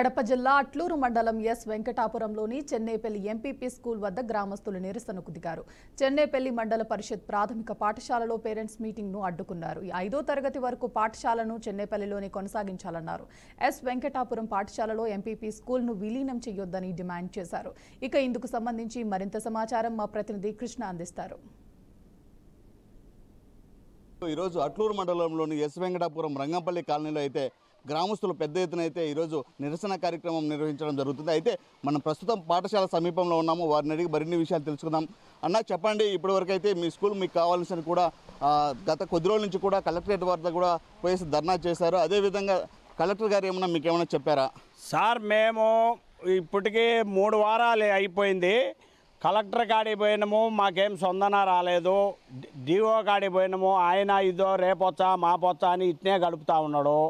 కడప జిల్లా అట్లూరు మండలం yes వెంకటాపురంలోని Chennepalli MPP school వద్ద గ్రామస్తులు నిరసనకు దిగారు. చెన్నేపల్లి మండల పరిషత్ ప్రాథమిక పాఠశాలలో పేరెంట్స్ మీటింగ్ ను అడ్డుకున్నారు. 5వ తరగతి వరకు పాఠశాలను చెన్నేపల్లిలోనే కొనసాగించాలన్నారు. ఎస్ వెంకటాపురం పాఠశాలలో ఎంపీపీ స్కూల్ ను విలీనం చేయొద్దని డిమాండ్ చేశారు. ఇక ఇందుకు సంబంధించి మరింత సమాచారం మా ప్రతినిధి కృష్ణ అందిస్తారు. ఈరోజు అట్లూరు మండలంలోని ఎస్ వెంకటాపురం రంగంపల్లి కాలనీలో అయితే గ్రామస్తులు పెద్ద ఎత్తున అయితే ఈరోజు నిరసన కార్యక్రమం నిర్వహించడం జరుగుతుంది. అయితే మనం ప్రస్తుతం పాఠశాల సమీపంలో ఉన్నాము. వారిని అడిగి మరిన్ని విషయాలు తెలుసుకుందాం. అన్న చెప్పండి, ఇప్పటివరకు అయితే మీ స్కూల్ మీకు కావాల్సిన కూడా గత కొద్ది రోజుల నుంచి కూడా కలెక్టరేట్ వద్ద కూడా పోయేసి ధర్నా చేశారు. అదేవిధంగా కలెక్టర్ గారు మీకు ఏమైనా చెప్పారా? సార్, మేము ఇప్పటికీ 3 వారాలు అయిపోయింది. కలెక్టర్ కాడికి పోయినాము, మాకేం సొందన రాలేదు. డిఓ కాడికి పోయినాము, ఆయన ఇదో రేపొచ్చా మాపొచ్చా అని ఇట్నే గడుపుతూ ఉన్నాడు.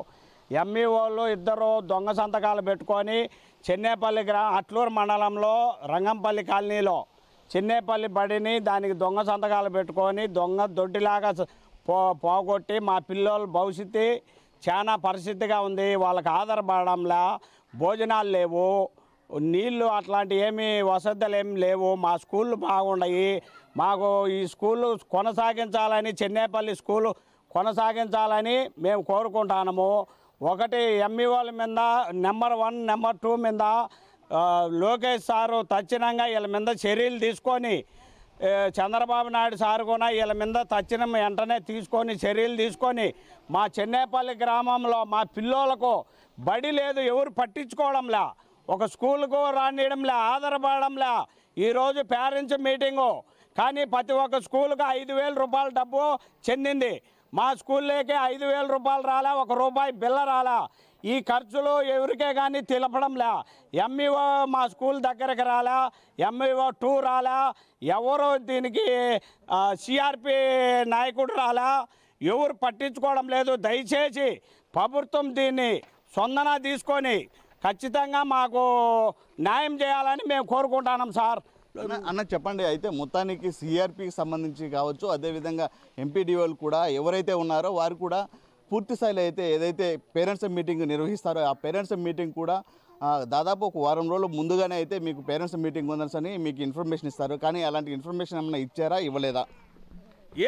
ఎంఈఓలు ఇద్దరు దొంగ సంతకాలు పెట్టుకొని చెన్నేపల్లి అట్లూరు మండలంలో రంగంపల్లి కాలనీలో చెన్నేపల్లి బడిని దానికి దొంగ సంతకాలు పెట్టుకొని దొంగ దొడ్డిలాగా పోగొట్టి మా పిల్లల భవిష్యత్తు చాలా పరిస్థితిగా ఉంది. వాళ్ళకి ఆధారపడంలా, భోజనాలు లేవు, నీళ్ళు అట్లాంటి ఏమీ వసతులు ఏమి లేవు. మా స్కూళ్ళు బాగున్నాయి. మాకు ఈ స్కూళ్ళు కొనసాగించాలని, చెన్నేపల్లి స్కూలు కొనసాగించాలని మేము కోరుకుంటున్నాము. ఒకటి ఎంఈఓల మీద నెంబర్ 1 నెంబర్ 2 మీద లోకేష్ సారు తక్షణంగా వీళ్ళ మీద చర్యలు తీసుకొని, చంద్రబాబు నాయుడు సారు కూడా వీళ్ళ మీద తక్షణం వెంటనే తీసుకొని చర్యలు తీసుకొని మా చెన్నేపల్లి గ్రామంలో మా పిల్లలకు బడి లేదు, ఎవరు పట్టించుకోవడంలే, ఒక స్కూల్కు రానియడంలే, ఆధారపడంలే. ఈరోజు పేరెంట్స్ మీటింగు కానీ ప్రతి ఒక్క స్కూల్కి 5,000 రూపాయల డబ్బు చెందింది. మా స్కూల్లోకి 5,000 రూపాయలు రాలే, ₹1 బిల్ల రాలే. ఈ ఖర్చులు ఎవరికే కానీ తెలపడంలే. ఎంఈఓ మా స్కూల్ దగ్గరికి రాలే, ఎంఈఓ 2 రాలే, ఎవరు దీనికి సిఆర్పి నాయకుడు రాలే, ఎవరు పట్టించుకోవడం లేదు. దయచేసి ప్రభుత్వం దీన్ని సొందన తీసుకొని ఖచ్చితంగా మాకు న్యాయం చేయాలని మేము కోరుకుంటున్నాం సార్. అన్న చెప్పండి, అయితే మొత్తానికి సిఆర్పికి సంబంధించి కావచ్చు, అదేవిధంగా ఎంపీడీఓలు కూడా ఎవరైతే ఉన్నారో వారు కూడా పూర్తి స్థాయిలో అయితే ఏదైతే పేరెంట్స్ మీటింగ్ నిర్వహిస్తారో ఆ పేరెంట్స్ మీటింగ్ కూడా దాదాపు ఒక వారం రోజులు ముందుగానే అయితే మీకు పేరెంట్స్ మీటింగ్ ఉందని మీకు ఇన్ఫర్మేషన్ ఇస్తారు. కానీ అలాంటి ఇన్ఫర్మేషన్ ఏమైనా ఇచ్చారా, ఇవ్వలేదా?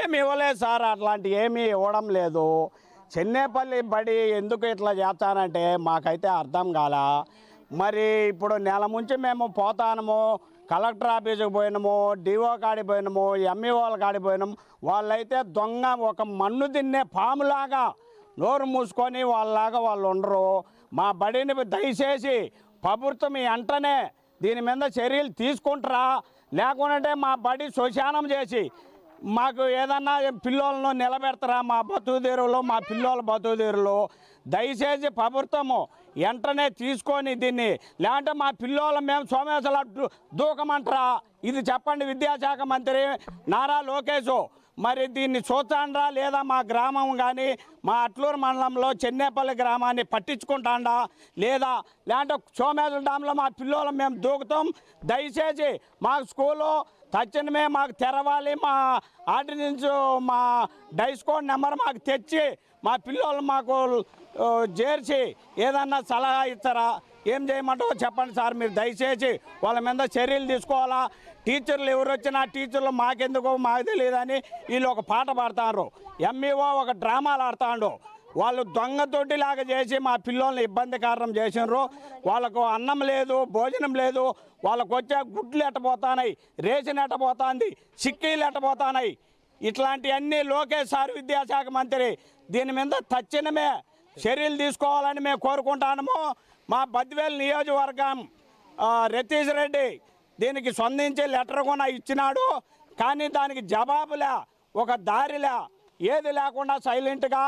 ఏమి ఇవ్వలేదు సార్, అట్లాంటి ఏమీ ఇవ్వడం లేదు. చెన్నేపల్లి బడి ఎందుకు ఇట్లా చేస్తానంటే మాకైతే అర్థం కాల. మరి ఇప్పుడు నెల నుంచి మేము పోతాము, కలెక్టర్ ఆఫీసుకి పోయినాము, డిఓ కాడికి పోయినాము, ఎంఈఓల కాడికి పోయినాము. వాళ్ళైతే దొంగ ఒక మన్ను తిన్నే పాములాగా నోరు మూసుకొని వాళ్ళలాగా వాళ్ళు ఉండరు. మా బడిని దయచేసి ప్రభుత్వం వెంటనే దీని మీద చర్యలు తీసుకుంటారా, లేకుంటే మా బడి శ్మశానం చేసి మాకు ఏదన్నా పిల్లలను నిలబెడతారా, మా బతుకుదేరులో మా పిల్లల బతుకుదేరులో. దయచేసి ప్రభుత్వము వెంటనే తీసుకొని దీన్ని, లేదంటే మా పిల్లలు మేము సోమేశ్వర దూకమంటారా? ఇది చెప్పండి విద్యాశాఖ మంత్రి నారా లోకేష్. మరి దీన్ని చూస్తాండ్రా లేదా? మా గ్రామం కానీ మా అట్లూరు మండలంలో చెన్నేపల్లి గ్రామాన్ని పట్టించుకుంటాండా లేదా? లేదంటే సోమేశ్వర డ్యాంలో మా పిల్లలు మేము దూకుతాం. దయచేసి మా స్కూలు తక్షణమే మాకు తెరవాలి. మా ఆర్డినెన్స్ మా డైస్కోడ్ నెంబర్ మాకు తెచ్చి మా పిల్లలు మాకు చేర్చి ఏదన్నా సలహా ఇస్తారా? ఏం చేయమంటారో చెప్పండి సార్. మీరు దయచేసి వాళ్ళ మీద చర్యలు తీసుకోవాలా. టీచర్లు ఎవరు వచ్చినా టీచర్లు మాకెందుకో మాకు తెలియదని వీళ్ళు ఒక పాట పాడుతున్నారు. ఎంఈఓ ఒక డ్రామాలు ఆడుతాడు. వాళ్ళు దొంగ తొట్టిలాగా చేసి మా పిల్లల్ని ఇబ్బంది కారణం చేసినారు. వాళ్ళకు అన్నం లేదు, భోజనం లేదు. వాళ్ళకు వచ్చే గుడ్లు ఎట్టబోతున్నాయి, రేషన్ ఎట్టబోతుంది, సిక్కీలు ఎట్టబోతున్నాయి. ఇట్లాంటివన్నీ లోకేష్ సార్ విద్యాశాఖ మంత్రి దీని మీద తక్షణమే చర్యలు తీసుకోవాలని మేము కోరుకుంటాము. మా బద్వేల్ నియోజకవర్గం రతీష్ రెడ్డి దీనికి స్పందించి లెటర్ కూడా ఇచ్చినాడు. కానీ దానికి జవాబులే, ఒక దారిలే, ఏది లేకుండా సైలెంట్గా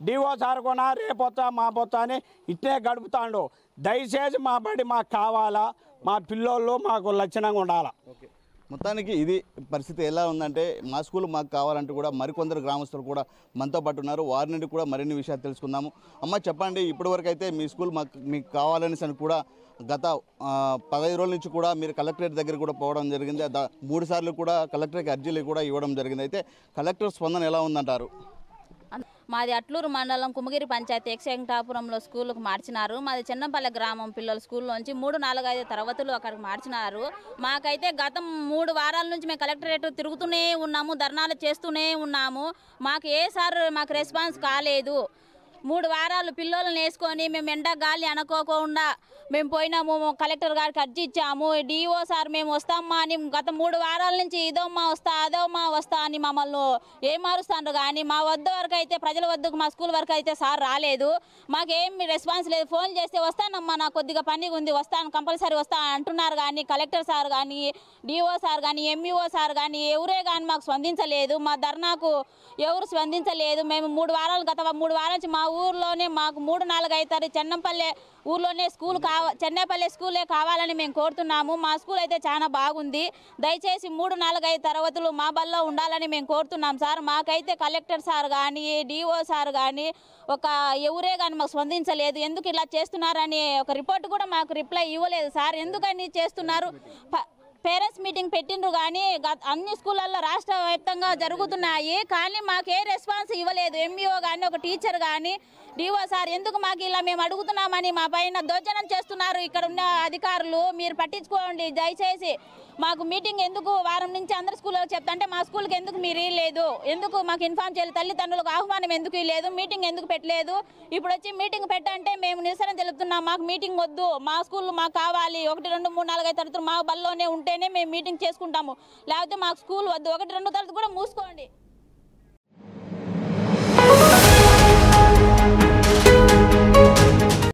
డిఓ సార్ కూడా రేపొచ్చా మాపొచ్చా అని ఇట్నే గడుపుతాడు. దయచేసి మా బడి మాకు కావాలా, మా పిల్లోళ్ళు మాకు లక్షణంగా ఉండాలా. ఓకే, మొత్తానికి ఇది పరిస్థితి ఎలా ఉందంటే మా స్కూల్ మాకు కావాలంటూ కూడా మరికొందరు గ్రామస్తులు కూడా మనతో పాటు ఉన్నారు. వారి నుండి కూడా మరిన్ని విషయాలు తెలుసుకుందాము. అమ్మ చెప్పండి, ఇప్పటివరకు అయితే మీ స్కూల్ మీకు కావాలని కూడా గత 15 రోజుల నుంచి కూడా మీరు కలెక్టరేట్ దగ్గర కూడా పోవడం జరిగింది. 3 సార్లు కూడా కలెక్టర్కి అర్జీలు కూడా ఇవ్వడం జరిగింది. అయితే కలెక్టర్ స్పందన ఎలా ఉందంటారు? మాది అట్లూరు మండలం కుమగిరి పంచాయతీ ఎక్స్ వెంకటాపురంలో స్కూల్కి మార్చినారు. మాది చిన్నపల్లె గ్రామం పిల్లల స్కూల్లోంచి 3, 4, 5 తరగతులు అక్కడికి మార్చినారు. మాకైతే గత 3 వారాల నుంచి మేము కలెక్టరేట్ తిరుగుతూనే ఉన్నాము, ధర్నాలు చేస్తూనే ఉన్నాము. మాకు ఏ సార్ మాకు రెస్పాన్స్ కాలేదు. 3 వారాలు పిల్లలను వేసుకొని మేము ఎండ గాలి అనుకోకుండా మేము పోయినాము, కలెక్టర్ గారికి అర్జీ ఇచ్చాము. డిఓ సార్ మేము వస్తామా అని గత 3 వారాల నుంచి ఇదోమ్మా వస్తా అదోమ్మా వస్తా అని మమ్మల్ని ఏం మారుస్తాను. కానీ మా వద్ద వరకు అయితే ప్రజల వద్దకు మా స్కూల్ వరకు అయితే సార్ రాలేదు. మాకేం రెస్పాన్స్ లేదు. ఫోన్ చేస్తే వస్తానమ్మా నాకు కొద్దిగా పని ఉంది వస్తాను కంపల్సరీ వస్తా అంటున్నారు. కానీ కలెక్టర్ సార్ కానీ డిఓ సార్ కానీ ఎంఈఓ సార్ కానీ ఎవరే కానీ మాకు స్పందించలేదు. మా ధర్నాకు ఎవరు స్పందించలేదు. మేము 3 వారాలు గత 3 వారాల నుంచి మా ఊర్లోనే మాకు 3, 4, 5 చెన్నంపల్లె ఊర్లోనే స్కూల్ చెన్నేపల్లి స్కూలే కావాలని మేము కోరుతున్నాము. మా స్కూల్ అయితే చాలా బాగుంది. దయచేసి 3, 4, 5 తరగతులు మా బల్లో ఉండాలని మేము కోరుతున్నాం సార్. మాకైతే కలెక్టర్ సార్ కానీ డిఓ సార్ కానీ ఎవరే కానీ మాకు స్పందించలేదు. ఎందుకు ఇలా చేస్తున్నారని ఒక రిపోర్ట్ కూడా మాకు రిప్లై ఇవ్వలేదు సార్. ఎందుకని చేస్తున్నారు? పేరెంట్స్ మీటింగ్ పెట్టిండ్రు కానీ అన్ని స్కూళ్ళల్లో రాష్ట్ర వ్యాప్తంగా జరుగుతున్నాయి. కానీ మాకే రెస్పాన్స్ ఇవ్వలేదు. ఎంఈఓ కానీ ఒక టీచర్ కానీ డిఓ సార్ ఎందుకు మాకు ఇలా మేము అడుగుతున్నామని మా పైన దౌర్జన్యం చేస్తున్నారు ఇక్కడ ఉన్న అధికారులు. మీరు పట్టించుకోండి దయచేసి. మాకు మీటింగ్ ఎందుకు వారం నుంచి అందరి స్కూళ్ళకి చెప్తాంటే మా స్కూల్కి ఎందుకు మీరు లేదు, ఎందుకు మాకు ఇన్ఫార్మ్ చేయలేదు, తల్లిదండ్రులకు ఆహ్వానం ఎందుకు లేదు, మీటింగ్ ఎందుకు పెట్టలేదు. ఇప్పుడు వచ్చి మీటింగ్ పెట్టంటే మేము నిరసన తెలుపుతున్నాం. మాకు మీటింగ్ వద్దు, మా స్కూల్ మాకు కావాలి. 1, 2, 3, 4, 5 తరగతులు మా బల్లోనే ఉంటేనే మేము మీటింగ్ చేసుకుంటాము. లేకపోతే మాకు స్కూల్ వద్దు. 1, 2 తరగతి కూడా మూసుకోండి.